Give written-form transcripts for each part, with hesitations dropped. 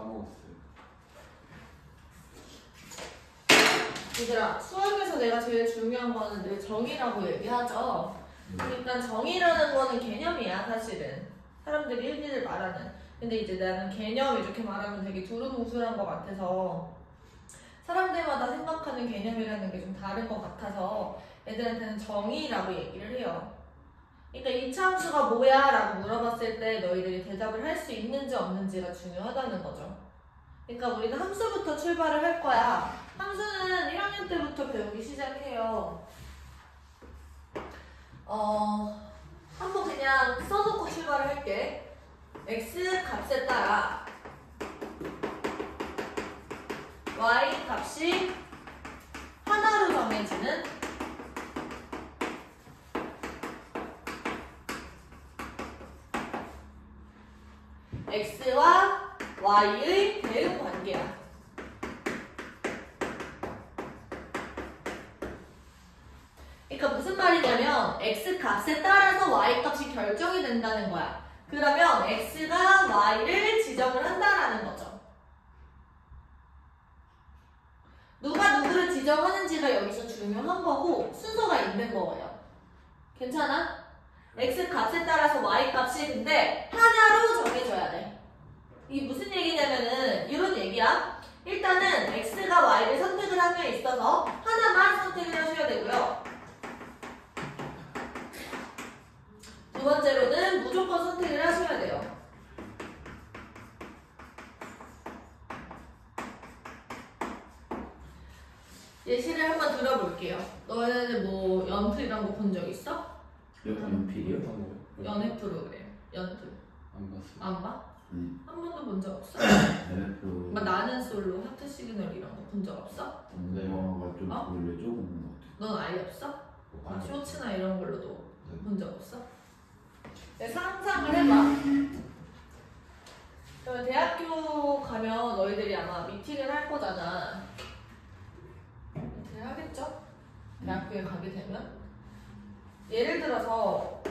까먹었어요. 얘들아, 수학에서 내가 제일 중요한 거는 늘 정의라고 얘기하죠. 그러니까 정의라는 거는 개념이야, 사실은. 사람들이 흔히들 말하는. 근데 이제 나는 개념 이렇게 말하면 되게 두루뭉술한 것 같아서 사람들마다 생각하는 개념이라는 게 좀 다른 것 같아서 애들한테는 정의라고 얘기를 해요. 그러니까 이차 함수가 뭐야? 라고 물어봤을 때 너희들이 대답을 할 수 있는지 없는지가 중요하다는 거죠. 그러니까 우리는 함수부터 출발을 할 거야. 함수는 1학년 때부터 배우기 시작해요. 한번 그냥 써놓고 출발을 할게. x 값에 따라 y 값이 하나로 정해지는 x와 y의 대응 관계야. 그러니까 무슨 말이냐면 x 값에 따라서 y 값이 결정이 된다는 거야. 그러면 x가 y를 지정을 한다라는 거죠. 누가 누구를 지정하는지가 여기서 중요한 거고 순서가 있는 거예요. 괜찮아? x 값에 따라서 y 값이 근데 하나로 정해져야 돼. 이게 무슨 얘기냐면은 이런 얘기야. 일단은 x가 y를 선택을 함에 있어서 하나만 선택을 하셔야 되고요. 두 번째로는 무조건 선택을 하셔야 돼요. 예시를 한번 들어볼게요. 너희는 뭐 연프 이런 거 본 적 있어? 연필이요? 연애 프로그램. 연프. 안 봤어요. 안 봐? 한 번도 본 적 없어? 연필. 막 나는 솔로, 하트 시그널 이런 거 본 적 없어? 네, 영화가 좀 어? 원래 조금 본 것 같아요. 넌 아예 없어? 막 쇼츠나 이런 걸로도 본 적 없어? 네, 상상을 해봐. 그러면 대학교 가면 너희들이 아마 미팅을 할 거잖아. 미팅을 하겠죠? 대학교에 가게 되면. 예를 들어서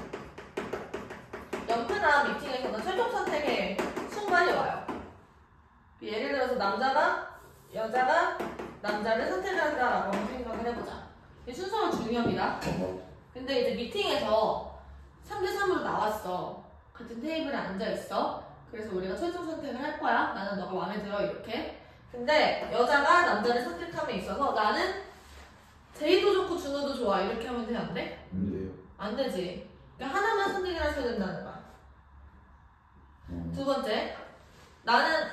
연프나 미팅에서는 최종 선택의 순간이 와요. 예를 들어서 남자가 여자가 남자를 선택을 한다라고 한번 생각을 해보자. 이 순서가 중요합니다. 근데 이제 미팅에서 3대3으로 나왔어. 같은 테이블에 앉아있어. 그래서 우리가 최종 선택을 할 거야. 나는 너가 마음에 들어 이렇게. 근데 여자가 남자를 선택함에 있어서 나는 제이도 좋고 준호도 좋아 이렇게 하면 돼? 안 돼? 안 돼요. 안 되지. 그러니까 하나만 선택을 하셔야 된다는 거야. 두 번째, 나는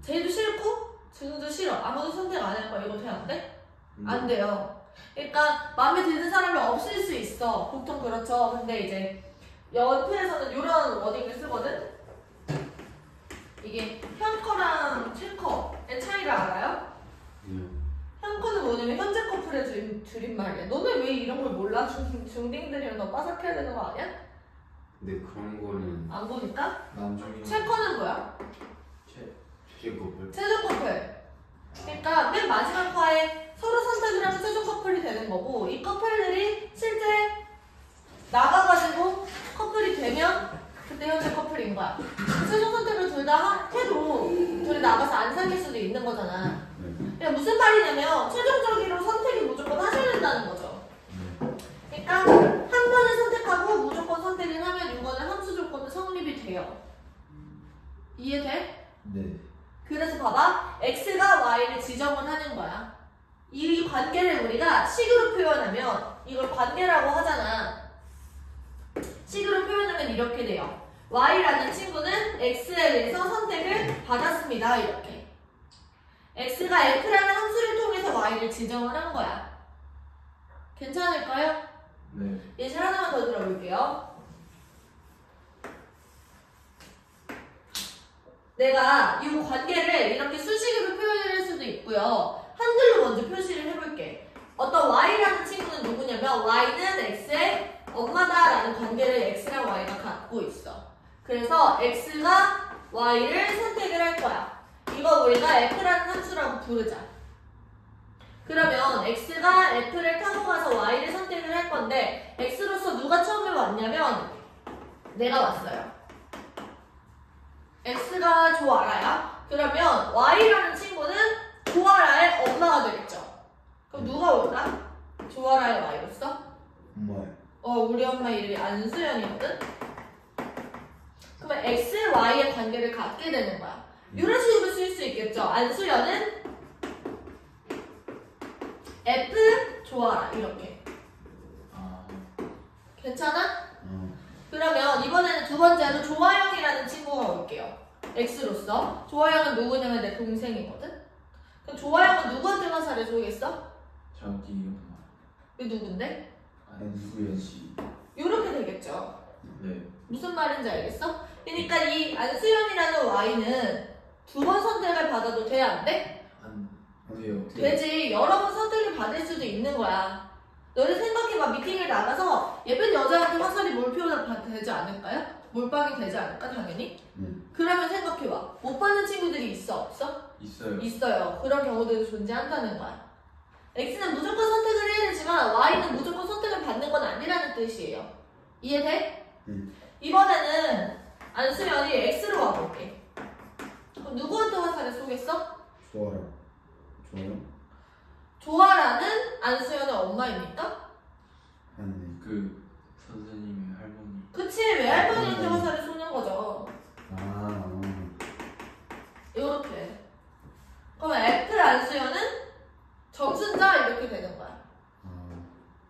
제이도 싫고 준호도 싫어. 아무도 선택 안 할 거야. 이거 돼? 안 돼? 안 돼요. 그러니까 마음에 드는 사람이 없을 수 있어. 보통 그렇죠. 근데 이제 연필에서는 이런 워딩을 쓰거든. 이게 현커랑 실커의 차이를 알아요? 현커는 뭐냐면 현재 커플의 줄임말이야. 너네 왜 이런 걸 몰라? 중딩들이랑 너 빠삭해야 되는 거 아니야? 근데 그런 거는 안 보니까? 나중에 실커는 뭐야? 최종 커플. 최종 커플. 그러니까 맨 마지막 화에 서로 선택을 하면 최종 커플이 되는 거고, 이 커플들이 실제 나가가지고 커플이 되면 그때 현재 커플인 거야. 최종 선택을 둘 다 해도 둘이 나가서 안 사귈 수도 있는 거잖아. 그러니까 무슨 말이냐면 최종적으로 선택이 무조건 하셔야 된다는 거죠. 그러니까 한 번을 선택하고 무조건 선택을 하면 이거는 함수 조건은 성립이 돼요. 이해돼? 네. 그래서 봐봐. x가 y를 지정을 하는 거야. 이 관계를 우리가 식으로 표현하면 이걸 관계라고 하잖아. 식으로 표현하면 이렇게 돼요. y라는 친구는 x에 의해서 선택을 받았습니다. 이렇게. x가 f라는 함수를 통해서 y를 지정을 한 거야. 괜찮을까요? 네. 예시 하나만 더 들어볼게요. 내가 이 관계를 이렇게 수식으로 표현을 할 수도 있고요. 한글로 먼저 표시를 해볼게. 어떤 y라는 친구는 누구냐면 y는 x의 엄마다라는 관계를 x랑 y가 갖고 있어. 그래서 x가 y를 선택을 할 거야. 이거 우리가 f라는 함수라고 부르자. 그러면 x가 f를 타고 가서 y를 선택을 할 건데 x로서 누가 처음에 왔냐면 내가 왔어요. x가 조아라야. 그러면 y라는 친구는 조아라의 엄마가 되겠죠. 그럼 누가 올까? 조아라의 y로서? 엄마야. 우리 엄마 이름이 안수연이거든? 그러면 x, y의 관계를 갖게 되는 거야. 이런 식으로 쓸 수 있겠죠. 안수연은 f 조아라 이렇게. 괜찮아? 그러면 이번에는 두 번째로 조아영이라는 친구가 올게요. x로서. 조아영은 누구냐면 내 동생이거든? 그럼 조아영은 누구한테 화살을 쏘겠어? 자기 엄마. 왜 누군데? 안수연 씨. 이렇게 되겠죠. 네. 무슨 말인지 알겠어? 그러니까 이 안수연이라는 y는 두 번 선택을 받아도 돼? 안 돼? 안 돼요. 되지. 여러 번 선택을 받을 수도 있는 거야. 너네 생각해봐. 미팅을 나가서 예쁜 여자한테 화살이 몰표가 되지 않을까요? 몰빵이 되지 않을까? 당연히? 그러면 생각해봐. 못 받는 친구들이 있어? 없어? 있어요. 있어요. 그런 경우들도 존재한다는 거야. X는 무조건 선택을 해야 되지만 Y는 무조건 선택을 받는 건 아니라는 뜻이에요. 이해돼? 이번에는 안수연이 X로 와볼게. 그럼 누구한테 화살을 쏘겠어? 좋아라. 좋아요? 조아라는 안수연의 엄마입니까? 아니. 그 선생님의 할머니. 그치, 외할머니한테 화살을 쏘는 거죠. 요렇게. 그럼 F 안수연은 정순자 이렇게 되는 거야.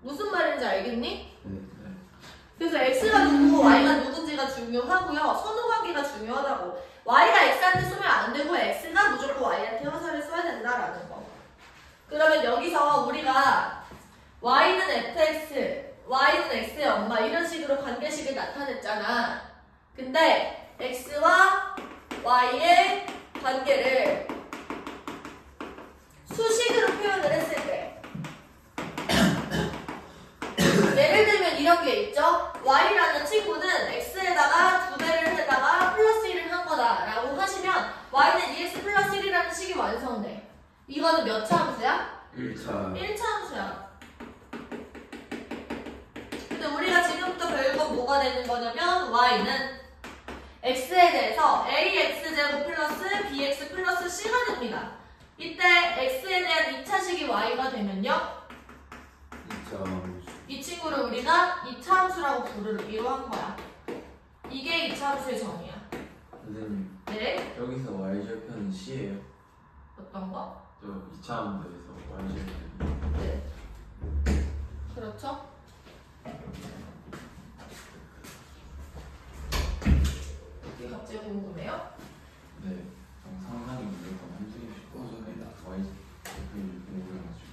무슨 말인지 알겠니? 네. 그래서 X가 누구고 Y가 누군지가 중요하고요. 선후관계가 중요하다고. Y가 X한테 쏘면 안 되고 X가 무조건 Y한테 화살을 쏴야 된다라는 거. 그러면 여기서 우리가 Y는 fx, Y는 x의 엄마 이런 식으로 관계식을 나타냈잖아. 근데 x와 y의 관계를 수식으로 표현을 했을 때 예를 들면 이런 게 있죠. y라는 친구는 x에다가 2배를 해다가 플러스 1을 한 거다 라고 하시면 y는 2x 플러스 1이라는 식이 완성돼. 이거는 몇 차 함수야? 1차. 1차 함수야. 근데 우리가 지금부터 배울 건 뭐가 되는 거냐면 y는 x에 대해서 ax제곱 플러스 bx 플러스 c가 됩니다. 이때 x에 대한 2차식이 y가 되면요 2차. 이 친구를 우리가 2차 함수라고 부르기로 한 거야. 이게 2차 함수의 정의야. 선생님. 네? 여기서 y절편은 c예요. 어떤 거? 저 2차 함수에서 y절편이. 네. 그렇죠? 이게 갑자기 궁금해요? 네. 상상이 무조건 한 줄씩 꺼져야 y절편이 궁금해가지고.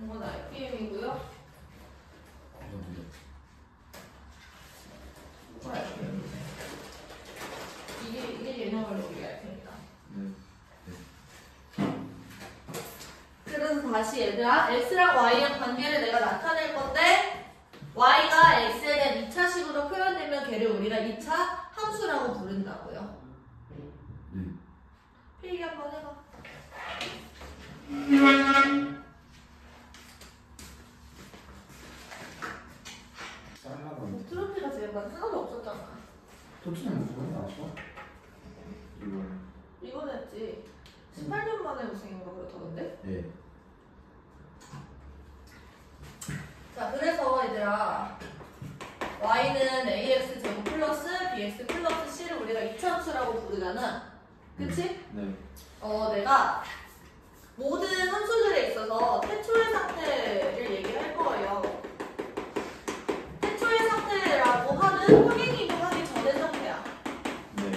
이건 RPM이고요. 이게 예능을 얘기할 테니까. 네. 그래서 다시 얘들아, x랑 y의 관계를 내가 나타낼 건데 y가 x에 대한 2차식으로 표현되면 걔를 우리가 2차 함수라고 부른다고요. 필기 한번 해봐. 쌀라고. 트로피가 제일 하나도 없었잖아. 도대체 무슨 거 나왔어? 이걸 이건 했지. 18년 만에 우승인가 그렇다던데? 예. 자, 그래서 얘들아 y는 ax 제곱 플러스 bx 플러스 c를 우리가 2차 함수라고 부르잖아. 그치? 네. 내가 모든 함수들에 있어서 태초의 상태를 얘기할 거예요. 태초의 상태라고 하는 평행 이동하기 전의 상태야. 네.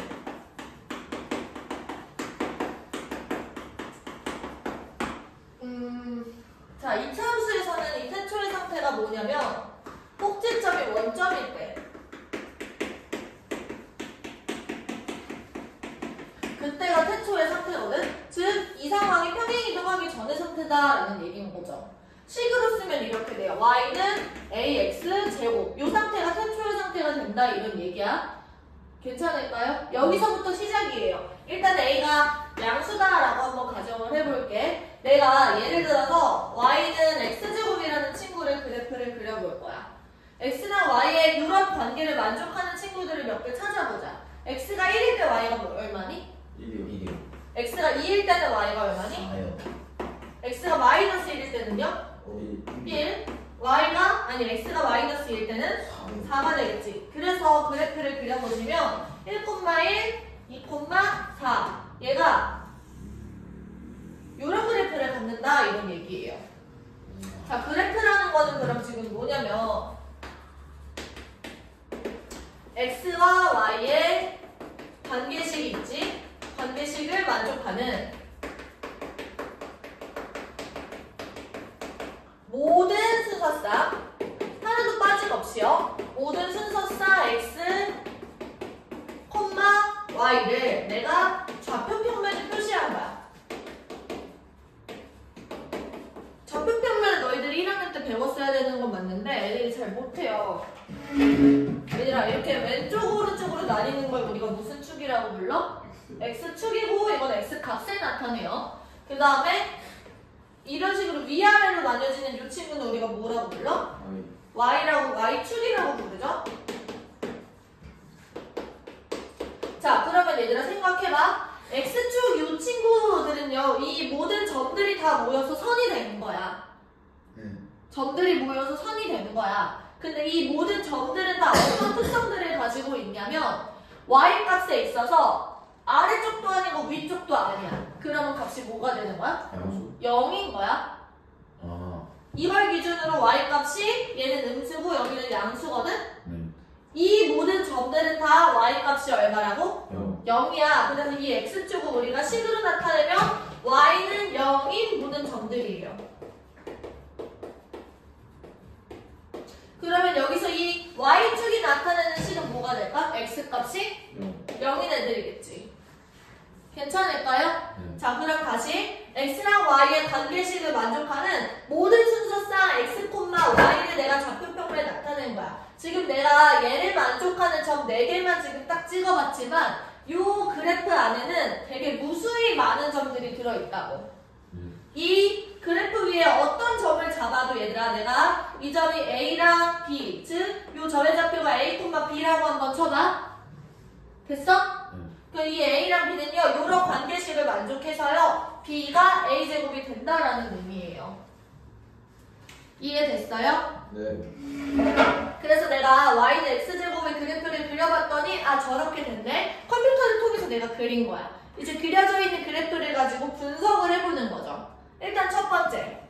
자, 2차 함수에서는 이 태초의 상태가 뭐냐면 꼭지점이 원점일 때 그때가 태초의 상태거든? 즉, 이 상황이 평행 이동하기 전의 상태다라는 얘기인 거죠. 식으로 쓰면 이렇게 돼요. y는 ax 제곱. 이 상태가 태초의 상태가 된다 이런 얘기야. 괜찮을까요? 여기서부터 시작이에요. 일단 a가 양수다라고 한번 가정을 해볼게. 내가 예를 들어서 y는 x제곱이라는 친구를 그래프를 그려볼 거야. x랑 y의 이런 관계를 만족하는 친구들을 몇 개 찾아보자. x가 1일 때 y가 얼마니? 1이요. 1이요. x가 2일 때는 y가 얼마니? 4요. x가 마이너스 1일 때는요? 1. x가 마이너스 1일 때는 4가 되겠지. 그래서 그래프를 그려보시면 1,1, 2,4 얘가 이런 그래프를 갖는다 이런 얘기예요. 자, 그래프라는 거는 그럼 지금 뭐냐면 x와 y의 관계식이 있지. 관계식을 만족하는 모든 순서쌍 하나도 빠짐없이요. 모든 순서쌍 x, y를 내가 좌표평면에 표시한 거야. 좌표평면은 너희들이 1학년 때 배웠어야 되는 건 맞는데 애들이 잘 못해요. 얘들아, 이렇게 왼쪽 오른쪽으로 나뉘는 걸 우리가 무슨 축이라고 불러? x축이고 이건 x값을 나타내요. 그 다음에 이런 식으로 위아래로 나뉘어지는 이 친구는 우리가 뭐라고 불러? y축이라고 부르죠. 자, 그러면 얘들아 생각해봐. x축 이 친구들은요, 이 모든 점들이 다 모여서 선이 되는 거야. 점들이 모여서 선이 되는 거야. 근데 이 모든 점들은 다 어떤 특성들을 가지고 있냐면 y값에 있어서 아래쪽도 아니고 위쪽도 아니야. 그러면 값이 뭐가 되는 거야? 양수? 0인 거야. 이걸 기준으로 y값이 얘는 음수고 여기는 양수거든? 네. 이 모든 점들은 다 y값이 얼마라고? 0. 0이야. 그래서 이 x축을 우리가 식으로 나타내면 y는 0인 모든 점들이에요. 그러면 여기서 이 y축이 나타내는 식은 뭐가 될까? x값이 0인 애들이겠지. 괜찮을까요? 네. 자, 그럼 다시 x랑 y의 관계식을 만족하는 모든 순서쌍 x, y를 내가 좌표평면에 나타낸 거야. 지금 내가 얘를 만족하는 점 4개만 지금 딱 찍어봤지만 이 그래프 안에는 되게 무수히 많은 점들이 들어있다고. 이 그래프 위에 어떤 점을 잡아도 얘들아, 내가 이 점이 a랑 b, 즉 이 점의 좌표가 a, b라고 한번 쳐봐. 됐어? 그 이 a랑 b는요, 이런 관계식을 만족해서요, b가 a제곱이 된다라는 의미예요. 이해됐어요? 네. 그래서 내가 y는 x제곱의 그래프를 그려봤더니 아, 저렇게 됐네? 컴퓨터를 통해서 내가 그린 거야. 이제 그려져 있는 그래프를 가지고 분석을 해보는 거죠. 일단 첫 번째,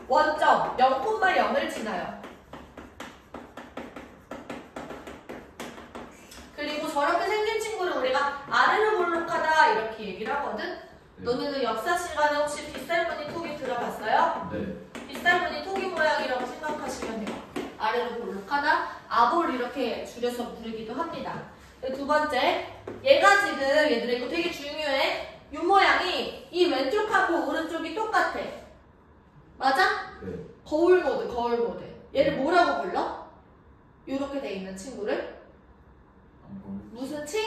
원점 0,0을 지나요. 그리고 저렇게 생긴 친구를 우리가 아래로 볼록하다 이렇게 얘기를 하거든? 너네는 역사 시간에 혹시 빗살무늬 톡이 들어봤어요? 네. 빗살무늬 톡이 모양이라고 생각하시면 돼요. 아래로 볼록하다, 아볼 이렇게 줄여서 부르기도 합니다. 두 번째, 얘가 지금 얘들아 이거 되게 중요해. 이 모양이 이 왼쪽하고 오른쪽이 똑같아. 맞아? 네. 거울 모드. 얘를 뭐라고 불러? 이렇게 돼 있는 친구를 무슨 칭?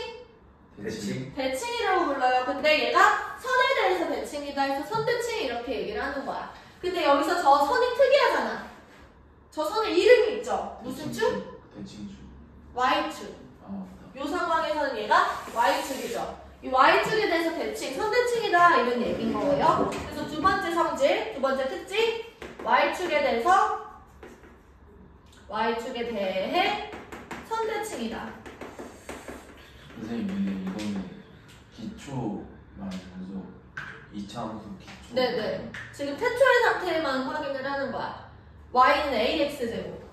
대칭. 대칭이라고 불러요. 근데 얘가 선에 대해서 대칭이다 해서 선대칭 이렇게 얘기를 하는 거야. 근데 여기서 저 선이 특이하잖아. 저 선에 이름이 있죠. 무슨 축? 대칭축. Y축. 맞다. 이 상황에서는 얘가 Y축이죠. 이 Y축에 대해서 대칭, 선대칭이다 이런 얘기인 거예요. 그래서 두 번째 성질, 두 번째 특징, Y축에 대해 선대칭이다. 선생님, 근데 이거는 기초 말하는 거죠? 2차 함수 기초. 네네. 지금 태초의 상태만 확인을 하는 거야. Y는 AX제곱.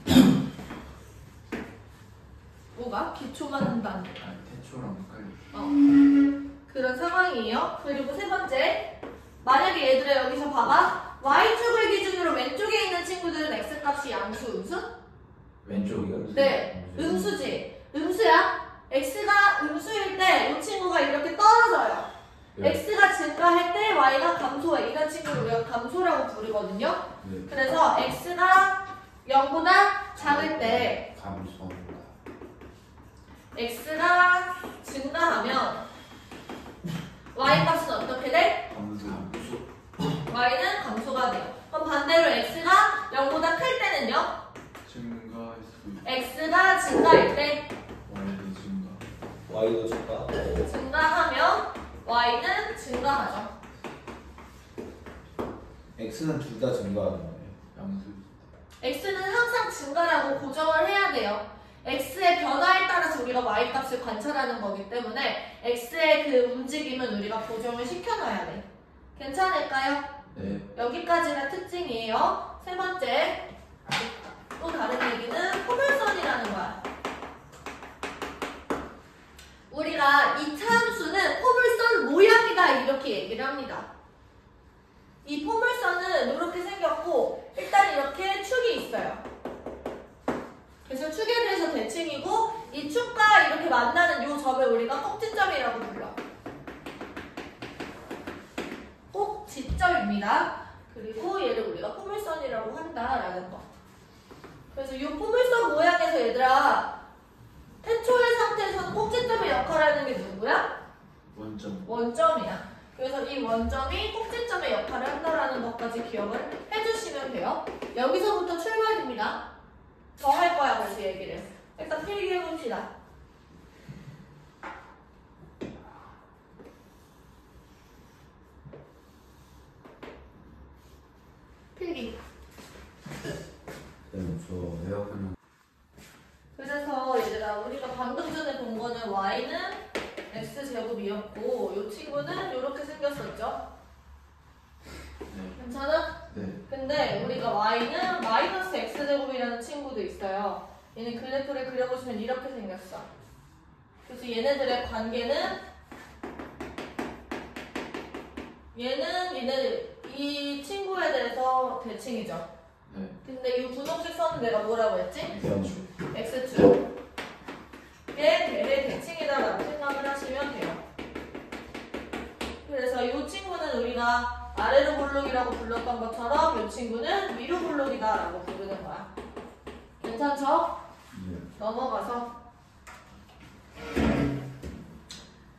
뭐가? 기초만 한다는 거야. 아니, 태초랑 헷갈려. 그런 상황이에요. 그리고 세 번째, 만약에 얘들아 여기서 봐봐. Y축을 기준으로 왼쪽에 있는 친구들은 X값이 양수, 음수? 왼쪽이요? 네, 음수지. 음수야. X가 음수일 때 이 친구가 이렇게 떨어져요. 네. X가 증가할 때 Y가 감소해. 이런 친구를 우리가 감소라고 부르거든요. 네. 그래서 X가 0보다 작을 때 감소합니다. X가 증가하면 Y값은 어떻게 돼? 함수. Y는 감소가 돼요. 그럼 반대로 X가 0보다 클 때는요? 증가할 수 있고 X가 증가할 때 Y는 증가. Y도 증가. 증가하면 Y는 증가하죠. X는 둘 다 증가하는 거예요. 양수. X는 항상 증가라고 고정을 해야 돼요. X의 변화에 따라서 우리가 Y 값을 관찰하는 거기 때문에 X의 그 움직임은 우리가 고정을 시켜놔야 돼. 괜찮을까요? 네. 여기까지가 특징이에요. 세 번째, 또 다른 얘기는 포물선이라는 거야. 우리가 이 차함수는 포물선 모양이다 이렇게 얘기를 합니다. 이 포물선은 이렇게 생겼고 일단 이렇게 축이 있어요. 그래서 축에 대해서 대칭이고 이 축과 이렇게 만나는 이 점을 우리가 꼭지점이라고 불러. 꼭지점입니다. 그리고 얘를 우리가 포물선이라고 한다라는 거. 그래서 이 포물선 모양에서 얘들아 태초의 상태에서는 꼭지점의 역할을 하는 게 누구야? 원점. 원점이야. 그래서 이 원점이 꼭지점의 역할을 한다라는 것까지 기억을 해주시면 돼요. 여기서부터 출발입니다. 더 할 거야, 그래서 얘기를. 일단 필기해봅시다. 필기. 네, 저 에어컨은 그래서 얘들아, 우리가 방금 전에 본 거는 y는 x제곱이었고 이 친구는 이렇게 생겼었죠? 네. 괜찮아? 네. 근데 우리가 y는 마이너스 x제곱이라는 친구도 있어요. 얘는 그래프를 그려보시면 이렇게 생겼어. 그래서 얘네들의 관계는 얘네들 이 친구에 대해서 대칭이죠. 네. 근데 이 분홍색 선은 내가 뭐라고 했지? X축. x축. 얘 대의 대칭이다라고 생각을 하시면 돼요. 그래서 이 친구는 우리가 아래로 볼록이라고 불렀던 것처럼 이 친구는 위로 볼록이다라고 부르는 거야. 괜찮죠? 네. 넘어가서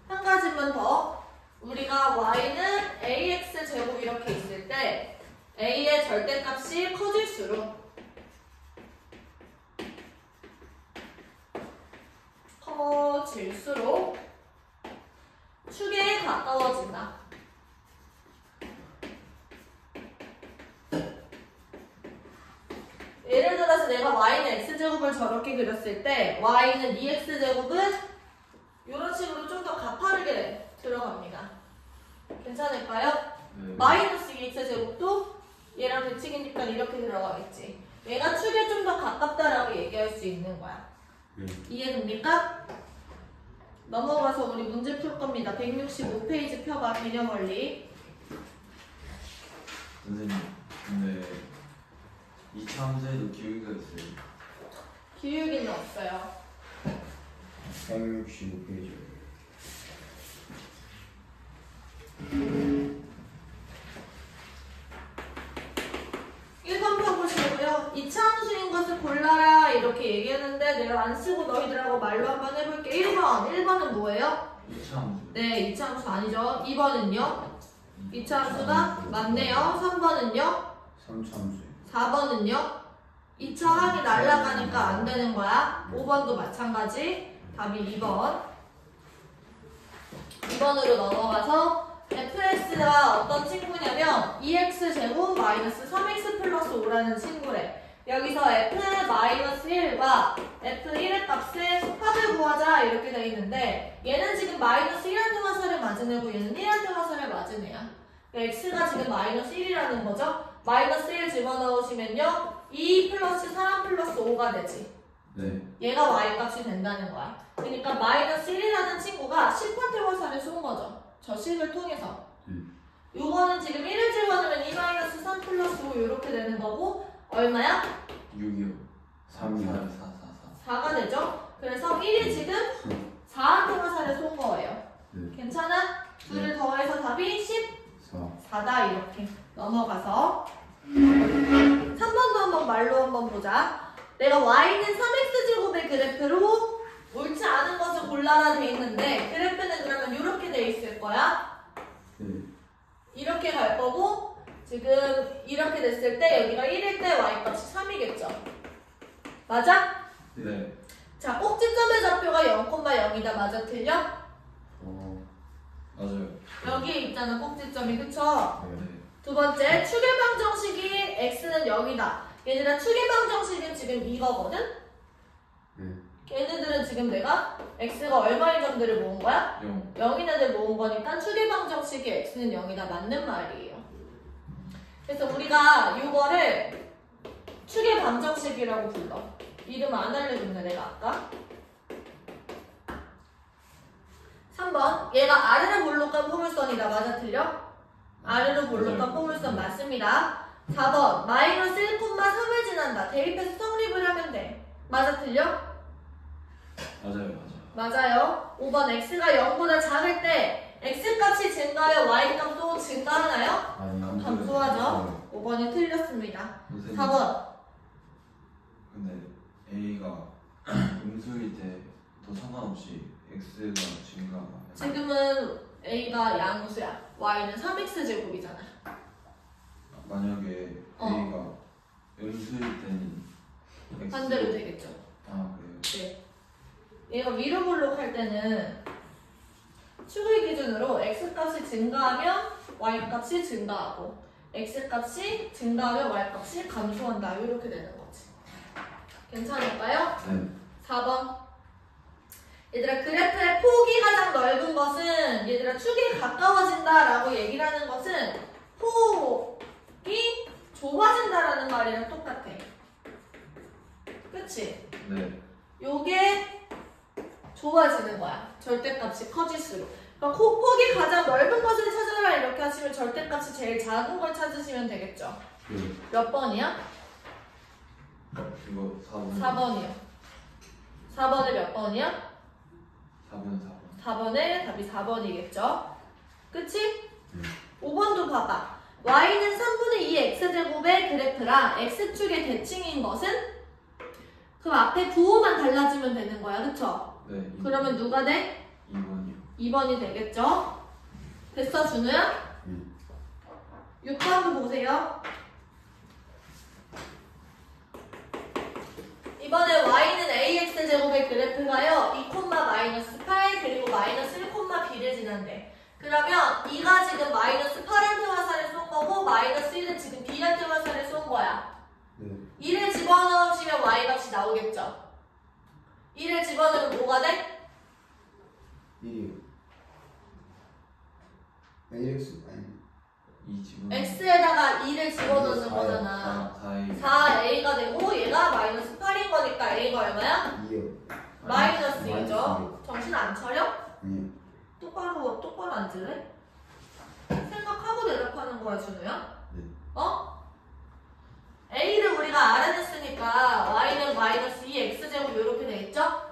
한 가지만 더. 우리가 y는 ax 제곱 이렇게 있을 때 a의 절대값이 커질수록 축에 가까워진다. 예를 들어서 내가 y는 x제곱을 저렇게 그렸을 때 y는 2x제곱은 이런 식으로 좀 더 가파르게 들어갑니다. 괜찮을까요? 네. 마이너스 2x제곱도 얘랑 대칭이니까 이렇게 들어가겠지. 얘가 축에 좀 더 가깝다라고 얘기할 수 있는 거야. 이해됩니까? 넘어가서 우리 문제 풀 겁니다. 165페이지 펴봐. 개념 원리. 선생님, 근데 이차 함수에도 기울기가 있어요. 기울기는 없어요. 165페이지. 1번 펴보시고요. 이차 함수인 것을 골라라 이렇게 얘기했는데 내가 안 쓰고 너희들하고 말로 한번 해볼게. 1번은 뭐예요? 이차 함수. 네, 2차 함수 아니죠. 2번은요? 2차 함수가 맞네요. 3번은요? 3참수. 4번은요? 2차 항이 날아가니까 안 되는 거야. 5번도 마찬가지. 답이 2번. 2번으로 넘어가서 fx가 어떤 친구냐면 2x제곱 마이너스 3x 플러스 5라는 친구래. 여기서 f-1과 f1의 값의 합을 구하자 이렇게 돼 있는데 얘는 지금 마이너스 1한테 화살을 맞은 애고 얘는 1한테 화살을 맞은 애야. x가 지금 마이너스 1이라는 거죠. 마이너스 1 집어넣으시면요 2 플러스 3 플러스 5가 되지. 네. 얘가 y값이 된다는 거야. 그러니까 마이너스 1이라는 친구가 10한테 화살을 쏜 거죠. 저 식을 통해서. 요거는 지금 1을 집어넣으면 2 마이너스 3 플러스 5 이렇게 되는 거고 얼마야? 6이요. 3이요. 4가 되죠? 그래서 1이 지금 4한테 화살을 쏜 거예요. 네. 괜찮아? 둘을 더해서 답이 4. 14다 이렇게 넘어가서 3번도 한번 말로 한번 보자. 내가 y는 3x제곱의 그래프로 옳지 않은 것을 골라라 돼 있는데 그래프는 그러면 이렇게 돼 있을 거야. 네. 이렇게 갈 거고 지금 이렇게 됐을 때 여기가 1일 때 y값이 3이겠죠. 맞아? 네. 자, 꼭지점의 좌표가 0,0이다. 맞아, 틀려? 맞아요. 여기 있잖아, 꼭지점이. 그쵸? 네. 두 번째, 추계방정식이 x는 0이다. 얘들아, 추계방정식은 지금 이거거든? 얘네들은 지금 내가 x가 얼마인 점들을 모은 거야? 0. 0인 애들 모은 거니까 추계방정식이 x는 0이다. 맞는 말이에요. 그래서 우리가 이거를 추계방정식이라고 불러. 이름 안 알려줬네, 내가 아까. 3번, 얘가 아르르 볼록한 포물선이다. 맞아, 틀려? 아르르 볼록한 포물선 맞습니다. 4번, 마이너스 1,3을 지난다. 대입해서 성립을 하면 돼. 맞아, 틀려? 맞아요. 맞아요. 5번, x가 0보다 작을 때 x값이 증가하여 y값도 증가하나요? 아니 감소하죠. 5번이 틀렸습니다. 선생님. 4번, 근데 A가 음수일 때 더 상관없이 X가 증가하나요? 지금은 a가 양수야. y는 3x제곱이잖아. 만약에 A가 음수일 때는 X 반대로 되겠죠. 아 그래요? 네. 얘가 위로 볼록할 때는 축을 기준으로 x값이 증가하면 y값이 증가하고 x값이 증가하면 y값이 감소한다. 이렇게 되는 거지. 괜찮을까요? 네. 4번. 얘들아, 그래프의 폭이 가장 넓은 것은 얘들아 축이 가까워진다라고 얘기를 하는 것은 폭이 좁아진다라는 말이랑 똑같아. 그치? 네. 요게 좁아지는 거야. 절대값이 커질수록. 그러니까 폭이 가장 넓은 것을 찾아라 이렇게 하시면 절대값이 제일 작은 걸 찾으시면 되겠죠. 몇 번이야? 이거 4번 4번이요. 4번에 몇 번이야? 4번 4번에 답이 4번이겠죠. 그치? 5번도 봐봐. y는 3분의 2 x제곱의 그래프라 x축의 대칭인 것은 그 앞에 부호만 달라지면 되는 거야. 그쵸? 네. 그러면 누가 돼? 2번이요. 2번이 되겠죠? 됐어, 준우야? 6번도 보세요. 이번에 y는 ax제곱의 그래프가요 2,-8 그리고 마이너스 1,b를 지난대. 그러면 2가 지금 마이너스 8한테 화살을 쏜 거고 마이너스 1은 지금 b한테 화살을 쏜 거야. 2를 집어넣으시면 y값이 나오겠죠. 2를 집어넣으면 뭐가 돼? 1이요. 1x 아니 2 집은 x에다가 2를 집어넣는 거잖아. 4a가 되고 얘가 마이너스 8인 거니까 a가 얼마야? 2요. 마이너스 마이너스 2죠. 정신 안 차려? 아니요. 똑바로 앉을래? 생각하고 대답하는 거야, 준우야? 네. 어? a를 우리가 알아냈으니까 y는 마이너스 2x제곱 이렇게 돼 있죠?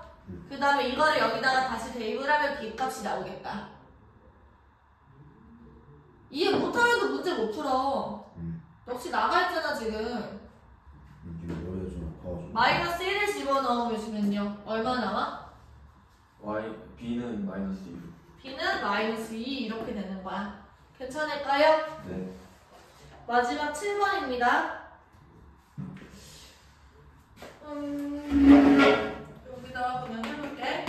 그 다음에 이거를 여기다가 다시 대입을 하면 b값이 나오겠다. 이해 못하면도 문제 못 풀어. 역시 나가 있잖아, 지금. 이게 머리가 좀 아파가지고. 마이너스 1을 집어넣으시면요. 얼마 나와? B는 마이너스 2. b는 마이너스 2 이렇게 되는 거야. 괜찮을까요? 네. 마지막 7번입니다. 여기다 그냥 해볼게.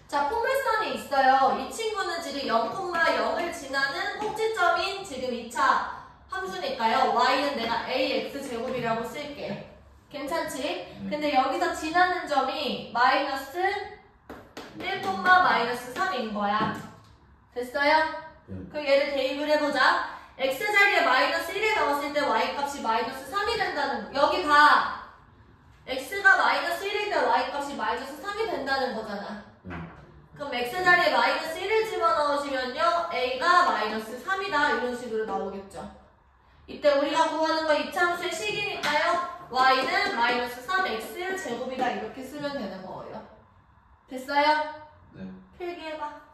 자, 포물선이 있어요. 이 친구는 지금 0,0을 지나는 꼭지점인 지금 2차 함수니까요. y는 내가 ax제곱이라고 쓸게. 괜찮지? 근데 여기서 지나는 점이 마이너스 1,-3인 거야. 됐어요? 그럼 얘를 대입을 해보자. x자리에 마이너스 1이 나왔을 때 y값이 마이너스 3이 된다는 거. 여기 봐. x가 마이너스 1일 때 y값이 마이너스 3이 된다는 거잖아. 그럼 x자리에 마이너스 1을 집어넣으시면요 a가 마이너스 3이다 이런 식으로 나오겠죠. 이때 우리가 구하는 건 이차함수의 식이니까요 y는 마이너스 3x 제곱이다 이렇게 쓰면 되는 거예요. 됐어요? 네. 필기해봐.